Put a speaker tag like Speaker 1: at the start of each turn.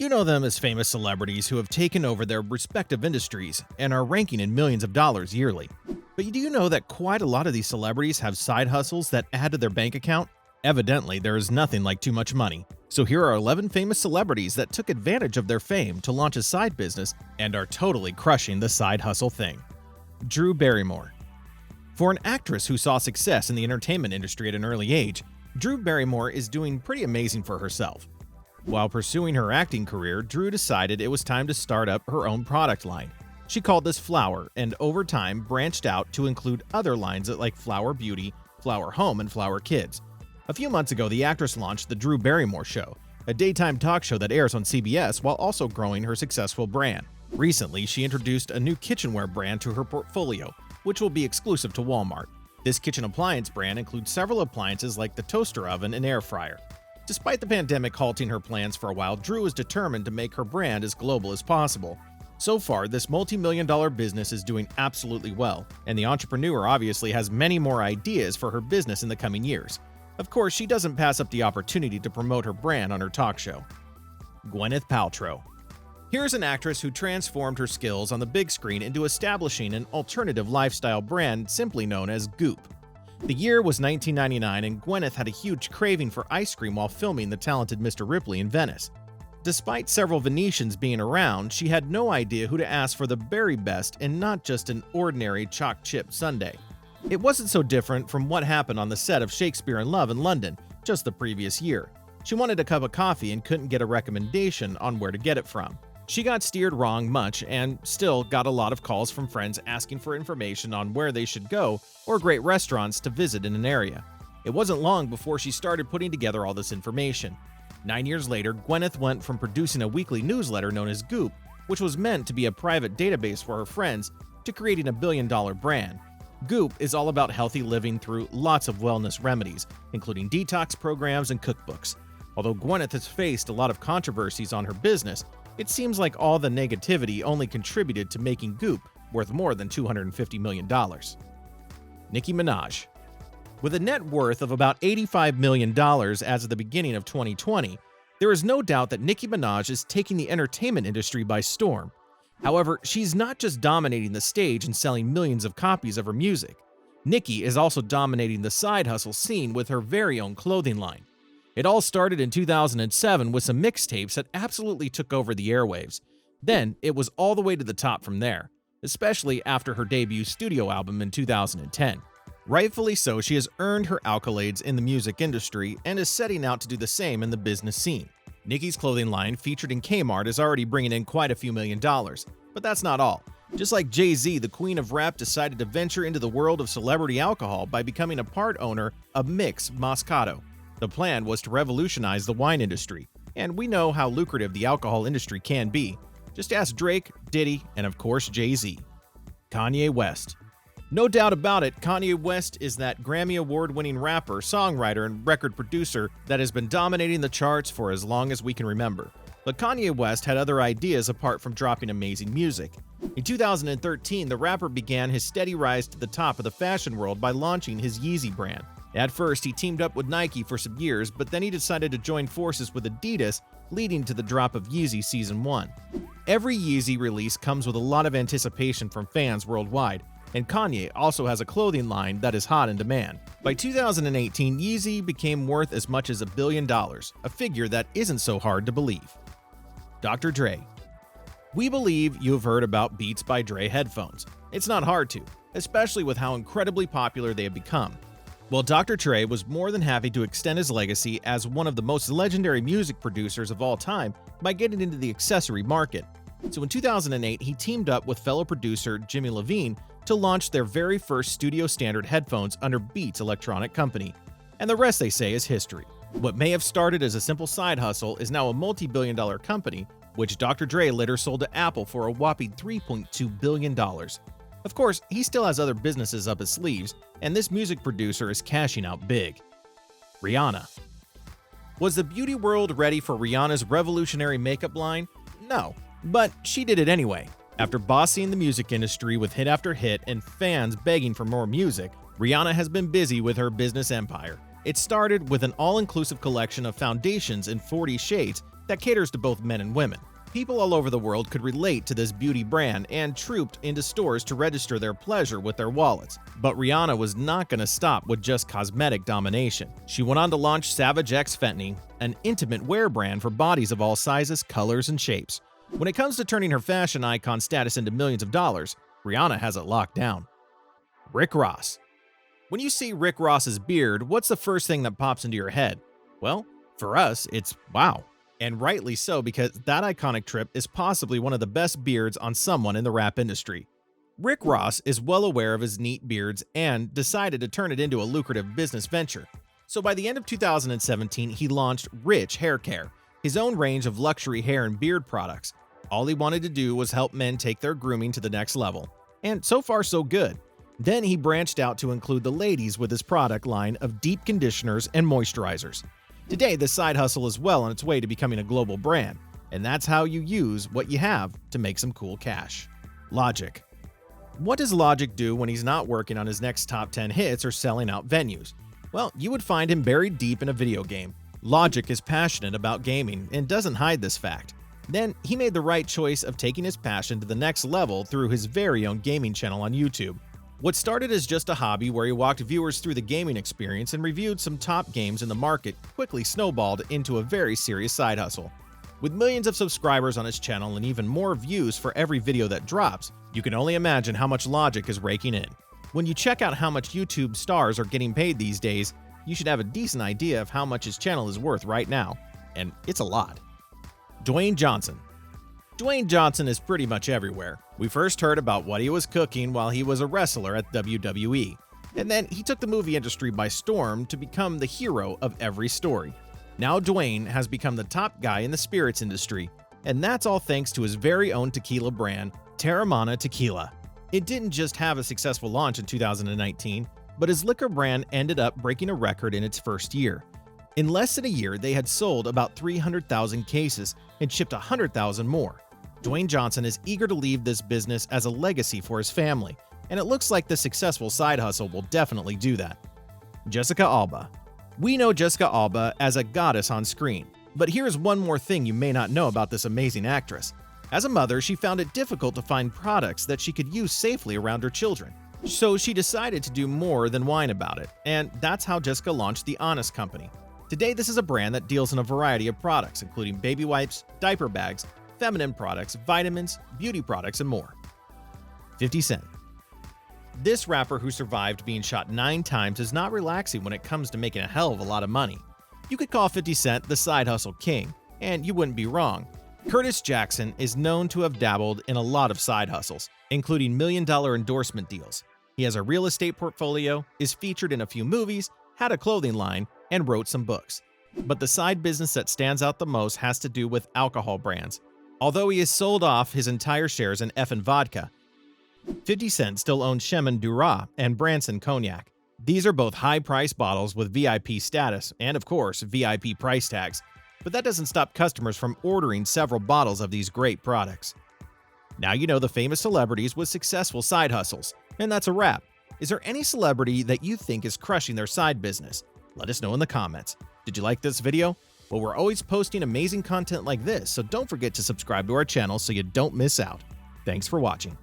Speaker 1: You know them as famous celebrities who have taken over their respective industries and are ranking in millions of dollars yearly. But do you know that quite a lot of these celebrities have side hustles that add to their bank account? Evidently, there is nothing like too much money. So here are 11 famous celebrities that took advantage of their fame to launch a side business and are totally crushing the side hustle thing. Drew Barrymore. For an actress who saw success in the entertainment industry at an early age, Drew Barrymore is doing pretty amazing for herself. While pursuing her acting career, Drew decided it was time to start up her own product line. She called this Flower, and over time branched out to include other lines like Flower Beauty, Flower Home, and Flower Kids. A few months ago, the actress launched The Drew Barrymore Show, a daytime talk show that airs on CBS while also growing her successful brand. Recently, she introduced a new kitchenware brand to her portfolio, which will be exclusive to Walmart. This kitchen appliance brand includes several appliances like the toaster oven and air fryer. Despite the pandemic halting her plans for a while, Drew is determined to make her brand as global as possible. So far, this multi-million-dollar business is doing absolutely well, and the entrepreneur obviously has many more ideas for her business in the coming years. Of course, she doesn't pass up the opportunity to promote her brand on her talk show. Gwyneth Paltrow. Here's an actress who transformed her skills on the big screen into establishing an alternative lifestyle brand simply known as Goop. The year was 1999, and Gwyneth had a huge craving for ice cream while filming The Talented Mr. Ripley in Venice. Despite several Venetians being around, she had no idea who to ask for the very best and not just an ordinary chalk chip sundae. It wasn't so different from what happened on the set of Shakespeare in Love in London just the previous year. She wanted a cup of coffee and couldn't get a recommendation on where to get it from. She got steered wrong much and still got a lot of calls from friends asking for information on where they should go or great restaurants to visit in an area. It wasn't long before she started putting together all this information. 9 years later, Gwyneth went from producing a weekly newsletter known as Goop, which was meant to be a private database for her friends, to creating a billion-dollar brand. Goop is all about healthy living through lots of wellness remedies, including detox programs and cookbooks. Although Gwyneth has faced a lot of controversies on her business, it seems like all the negativity only contributed to making Goop worth more than $250 million. Nicki Minaj. With a net worth of about $85 million as of the beginning of 2020, there is no doubt that Nicki Minaj is taking the entertainment industry by storm. However, she's not just dominating the stage and selling millions of copies of her music. Nicki is also dominating the side hustle scene with her very own clothing line. It all started in 2007 with some mixtapes that absolutely took over the airwaves. Then, it was all the way to the top from there, especially after her debut studio album in 2010. Rightfully so, she has earned her accolades in the music industry and is setting out to do the same in the business scene. Nicki's clothing line, featured in Kmart, is already bringing in quite a few $1,000,000. But that's not all. Just like Jay-Z, the queen of rap decided to venture into the world of celebrity alcohol by becoming a part owner of Mix Moscato. The plan was to revolutionize the wine industry, and we know how lucrative the alcohol industry can be. Just ask Drake, Diddy, and of course Jay-Z. Kanye West. No doubt about it, Kanye West is that Grammy Award-winning rapper, songwriter, and record producer that has been dominating the charts for as long as we can remember. But Kanye West had other ideas apart from dropping amazing music. In 2013, the rapper began his steady rise to the top of the fashion world by launching his Yeezy brand. At first, he teamed up with Nike for some years, but then he decided to join forces with Adidas, leading to the drop of Yeezy Season 1. Every Yeezy release comes with a lot of anticipation from fans worldwide, and Kanye also has a clothing line that is hot in demand. By 2018, Yeezy became worth as much as $1 billion, a figure that isn't so hard to believe. Dr. Dre. We believe you have heard about Beats by Dre headphones. It's not hard to, especially with how incredibly popular they have become. Well, Dr. Dre was more than happy to extend his legacy as one of the most legendary music producers of all time by getting into the accessory market. So in 2008, he teamed up with fellow producer Jimmy Iovine to launch their very first studio standard headphones under Beats Electronic Company. And the rest, they say, is history. What may have started as a simple side hustle is now a multi-billion-dollar company, which Dr. Dre later sold to Apple for a whopping $3.2 billion. Of course, he still has other businesses up his sleeves, and this music producer is cashing out big. Rihanna. Was the beauty world ready for Rihanna's revolutionary makeup line? No, but she did it anyway. After bossing the music industry with hit after hit and fans begging for more music, Rihanna has been busy with her business empire. It started with an all-inclusive collection of foundations in 40 shades that caters to both men and women. People all over the world could relate to this beauty brand and trooped into stores to register their pleasure with their wallets. But Rihanna was not going to stop with just cosmetic domination. She went on to launch Savage X Fenty, an intimate wear brand for bodies of all sizes, colors, and shapes. When it comes to turning her fashion icon status into millions of dollars, Rihanna has it locked down. Rick Ross. When you see Rick Ross's beard, what's the first thing that pops into your head? Well, for us, it's wow. And rightly so, because that iconic trip is possibly one of the best beards on someone in the rap industry. Rick Ross is well aware of his neat beards and decided to turn it into a lucrative business venture. So by the end of 2017, he launched Rich Hair Care, his own range of luxury hair and beard products. All he wanted to do was help men take their grooming to the next level. And so far, so good. Then he branched out to include the ladies with his product line of deep conditioners and moisturizers. Today, this side hustle is well on its way to becoming a global brand, and that's how you use what you have to make some cool cash. Logic. What does Logic do when he's not working on his next top 10 hits or selling out venues? Well, you would find him buried deep in a video game. Logic is passionate about gaming and doesn't hide this fact. Then, he made the right choice of taking his passion to the next level through his very own gaming channel on YouTube. What started as just a hobby where he walked viewers through the gaming experience and reviewed some top games in the market quickly snowballed into a very serious side hustle. With millions of subscribers on his channel and even more views for every video that drops, you can only imagine how much Logic is raking in. When you check out how much YouTube stars are getting paid these days, you should have a decent idea of how much his channel is worth right now. And it's a lot. Dwayne Johnson. Dwayne Johnson is pretty much everywhere. We first heard about what he was cooking while he was a wrestler at WWE. And then he took the movie industry by storm to become the hero of every story. Now Dwayne has become the top guy in the spirits industry, and that's all thanks to his very own tequila brand, Teremana Tequila. It didn't just have a successful launch in 2019, but his liquor brand ended up breaking a record in its first year. In less than a year, they had sold about 300,000 cases and shipped 100,000 more. Dwayne Johnson is eager to leave this business as a legacy for his family, and it looks like the successful side hustle will definitely do that. Jessica Alba. We know Jessica Alba as a goddess on screen, but here's one more thing you may not know about this amazing actress. As a mother, she found it difficult to find products that she could use safely around her children. So she decided to do more than whine about it, and that's how Jessica launched The Honest Company. Today, this is a brand that deals in a variety of products, including baby wipes, diaper bags, feminine products, vitamins, beauty products, and more. 50 Cent. This rapper who survived being shot 9 times is not relaxing when it comes to making a hell of a lot of money. You could call 50 Cent the side hustle king, and you wouldn't be wrong. Curtis Jackson is known to have dabbled in a lot of side hustles, including million-dollar endorsement deals. He has a real estate portfolio, is featured in a few movies, had a clothing line, and wrote some books. But the side business that stands out the most has to do with alcohol brands. Although he has sold off his entire shares in Effin' Vodka, 50 Cent still owns Chemin Dura and Branson Cognac. These are both high-priced bottles with VIP status and, of course, VIP price tags. But that doesn't stop customers from ordering several bottles of these great products. Now you know the famous celebrities with successful side hustles. And that's a wrap. Is there any celebrity that you think is crushing their side business? Let us know in the comments. Did you like this video? Well, we're always posting amazing content like this, so don't forget to subscribe to our channel so you don't miss out. Thanks for watching.